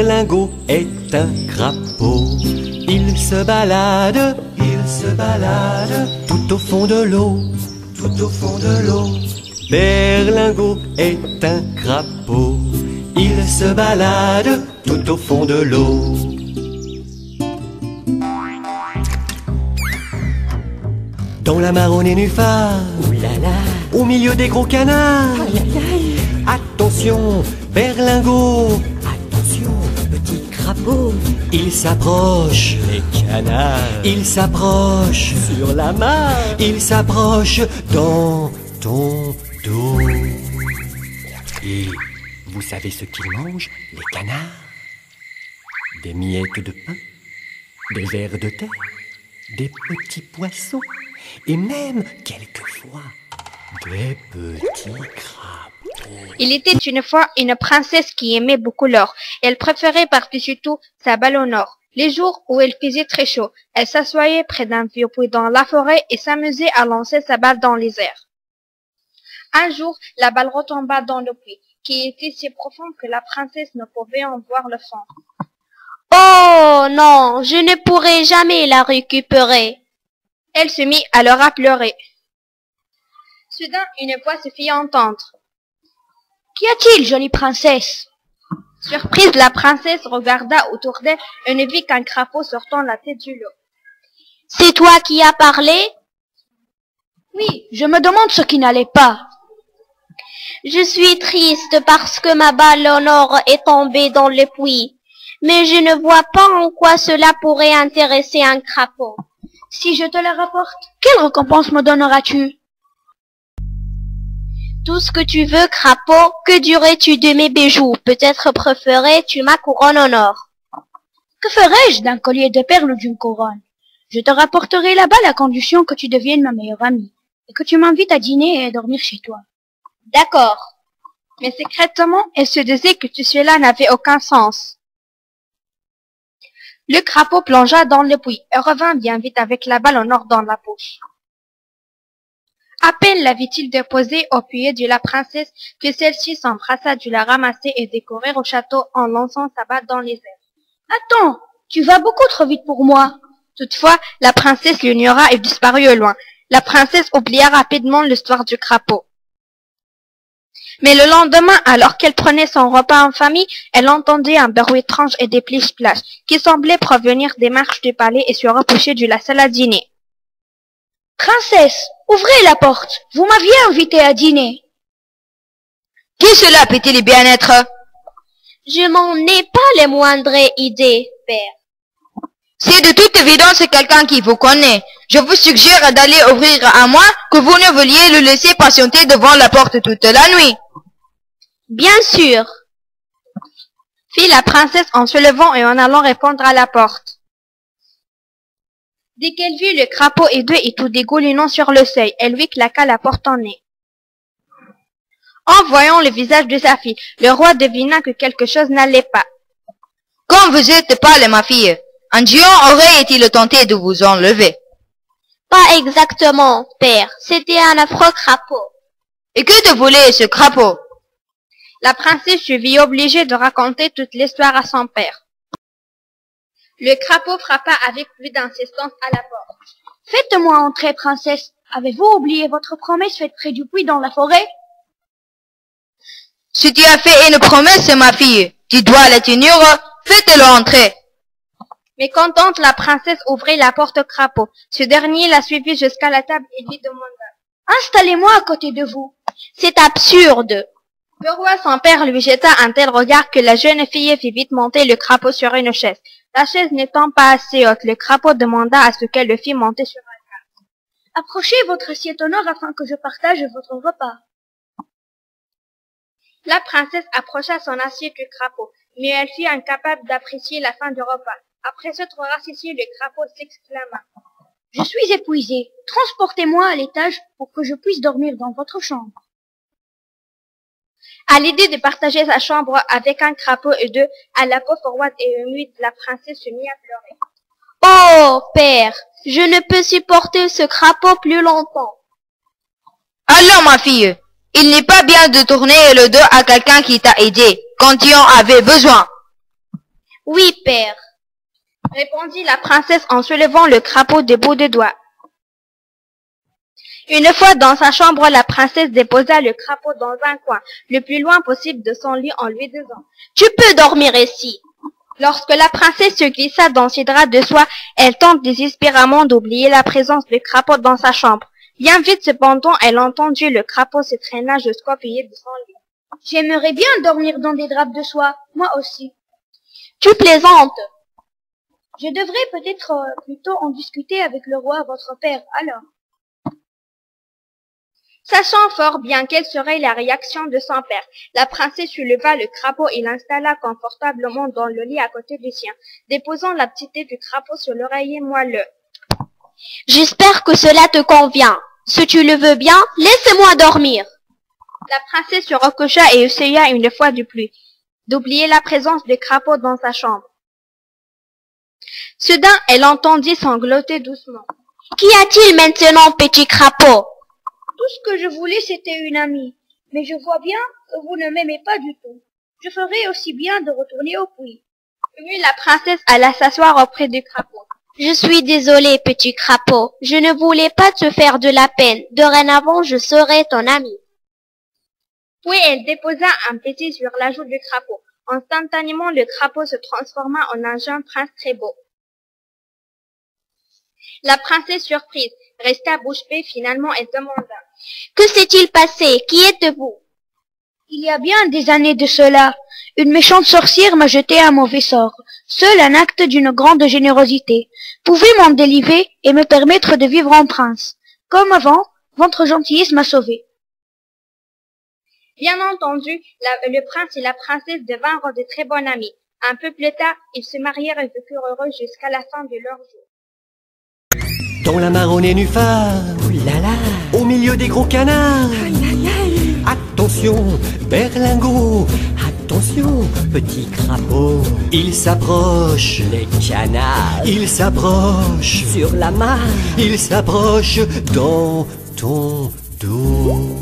Berlingot est un crapaud. Il se balade tout au fond de l'eau, tout au fond de l'eau. Berlingot est un crapaud. Il se balade tout au fond de l'eau. Dans la marronne et nénuphar, au milieu des gros canards. Attention, Berlingot, attention, petit crapaud. Il s'approche, les canards. Il s'approche sur la mare. Il s'approche dans ton dos. Et vous savez ce qu'ils mangent, les canards? Des miettes de pain, des vers de terre, des petits poissons, et même, quelquefois, des petits crapauds. Il était une fois une princesse qui aimait beaucoup l'or. Elle préférait par-dessus tout sa balle en or. Les jours où il faisait très chaud, elle s'assoyait près d'un vieux puits dans la forêt et s'amusait à lancer sa balle dans les airs. Un jour, la balle retomba dans le puits, qui était si profond que la princesse ne pouvait en voir le fond. « Oh non, je ne pourrai jamais la récupérer. » Elle se mit alors à pleurer. Soudain, une voix se fit entendre. « Qu'y a-t-il, jolie princesse ?» Surprise, la princesse regarda autour d'elle et ne vit qu'un crapaud sortant la tête du lot. « C'est toi qui as parlé ?»« Oui, je me demande ce qui n'allait pas. »« Je suis triste parce que ma balle en or est tombée dans le puits. Mais je ne vois pas en quoi cela pourrait intéresser un crapaud. »« Si je te la rapporte, quelle récompense me donneras-tu ?»« Tout ce que tu veux, crapaud. Que dirais-tu de mes bijoux? Peut-être préférais-tu ma couronne en or. »« Que ferais-je d'un collier de perles ou d'une couronne? Je te rapporterai la balle à condition que tu deviennes ma meilleure amie, et que tu m'invites à dîner et à dormir chez toi. »« D'accord. » Mais secrètement, elle se disait que tout cela n'avait aucun sens. Le crapaud plongea dans le puits et revint bien vite avec la balle en or dans la poche. À peine l'avait-il déposée au pied de la princesse que celle-ci s'empressa de la ramasser et de courir au château en lançant sa balle dans les airs. « Attends, tu vas beaucoup trop vite pour moi. » Toutefois, la princesse l'ignora et disparut au loin. La princesse oublia rapidement l'histoire du crapaud. Mais le lendemain, alors qu'elle prenait son repas en famille, elle entendit un bruit étrange et des pliches-plaches qui semblaient provenir des marches du palais et se rapprocher de la salle à dîner. « Princesse, ouvrez la porte, vous m'aviez invité à dîner. »« Qui cela peut-il bien être? » Je m'en ai pas les moindres idées, père. C'est de toute évidence quelqu'un qui vous connaît. Je vous suggère d'aller ouvrir à moins que vous ne vouliez le laisser patienter devant la porte toute la nuit. Bien sûr, fit la princesse en se levant et en allant répondre à la porte. Dès qu'elle vit le crapaud hideux et tout dégoulinant sur le seuil, elle lui claqua la porte en nez. En voyant le visage de sa fille, le roi devina que quelque chose n'allait pas. « Comme vous êtes pâle, ma fille, un géant aurait-il tenté de vous enlever? »« Pas exactement, père. C'était un affreux crapaud. »« Et que te voulait ce crapaud? » La princesse se vit obligée de raconter toute l'histoire à son père. Le crapaud frappa avec plus d'insistance à la porte. « Faites-moi entrer, princesse. Avez-vous oublié votre promesse faite près du puits dans la forêt? » Si tu as fait une promesse, ma fille, tu dois la tenir, faites-le entrer. Mais contente, la princesse ouvrit la porte au crapaud. Ce dernier la suivit jusqu'à la table et lui demanda. « Installez-moi à côté de vous. »« C'est absurde. » Le roi, son père, lui jeta un tel regard que la jeune fille fit vite monter le crapaud sur une chaise. La chaise n'étant pas assez haute, le crapaud demanda à ce qu'elle le fît monter sur la table. « Approchez votre assiette en or afin que je partage votre repas. » La princesse approcha son assiette du crapaud, mais elle fut incapable d'apprécier la fin du repas. Après s'être rassasié, le crapaud s'exclama. « Je suis épuisé. Transportez-moi à l'étage pour que je puisse dormir dans votre chambre. » À l'idée de partager sa chambre avec un crapaud et deux, à la peau froide et humide, la princesse se mit à pleurer. « Oh, père, je ne peux supporter ce crapaud plus longtemps. »« Alors, ma fille, il n'est pas bien de tourner le dos à quelqu'un qui t'a aidé quand tu en avais besoin. » Oui, père. Répondit la princesse en soulevant le crapaud des bouts de doigts. Une fois dans sa chambre, la princesse déposa le crapaud dans un coin, le plus loin possible de son lit en lui disant « Tu peux dormir ici. » Lorsque la princesse se glissa dans ses draps de soie, elle tente désespérément d'oublier la présence du crapaud dans sa chambre. Bien vite cependant, elle entendit le crapaud se traîna jusqu'au pilier de son lit. « J'aimerais bien dormir dans des draps de soie, moi aussi. »« Tu plaisantes. » Je devrais peut-être plutôt en discuter avec le roi, votre père, alors. » Sachant fort bien quelle serait la réaction de son père, la princesse souleva le crapaud et l'installa confortablement dans le lit à côté du sien, déposant la petite tête du crapaud sur l'oreiller moelleux. « J'espère que cela te convient. Si tu le veux bien, laisse-moi dormir. » La princesse se recoucha et essaya une fois de plus d'oublier la présence du crapaud dans sa chambre. Soudain, elle entendit sangloter doucement. « Qu'y a-t-il maintenant, petit crapaud ?» Tout ce que je voulais, c'était une amie. Mais je vois bien que vous ne m'aimez pas du tout. Je ferais aussi bien de retourner au puits. Puis la princesse alla s'asseoir auprès du crapaud. « Je suis désolée, petit crapaud. Je ne voulais pas te faire de la peine. Dorénavant, je serai ton amie. » Puis elle déposa un petit sur la joue du crapaud. Instantanément, le crapaud se transforma en un jeune prince très beau. La princesse, surprise, resta bouche bée. Finalement, elle demanda. « Que s'est-il passé? Qui êtes-vous » Il y a bien des années de cela, une méchante sorcière m'a jeté un mauvais sort. Seul un acte d'une grande générosité pouvait m'en délivrer et me permettre de vivre en prince. Comme avant, votre gentillesse m'a sauvé. Bien entendu, le prince et la princesse devinrent de très bons amis. Un peu plus tard, ils se marièrent et vécurent heureux jusqu'à la fin de leur jour. Dans la marron nénuphar, au milieu des gros canards. Attention, berlingot, attention, petit crapaud. Il s'approche, les canards. Il s'approche sur la main. Il s'approche dans ton dos.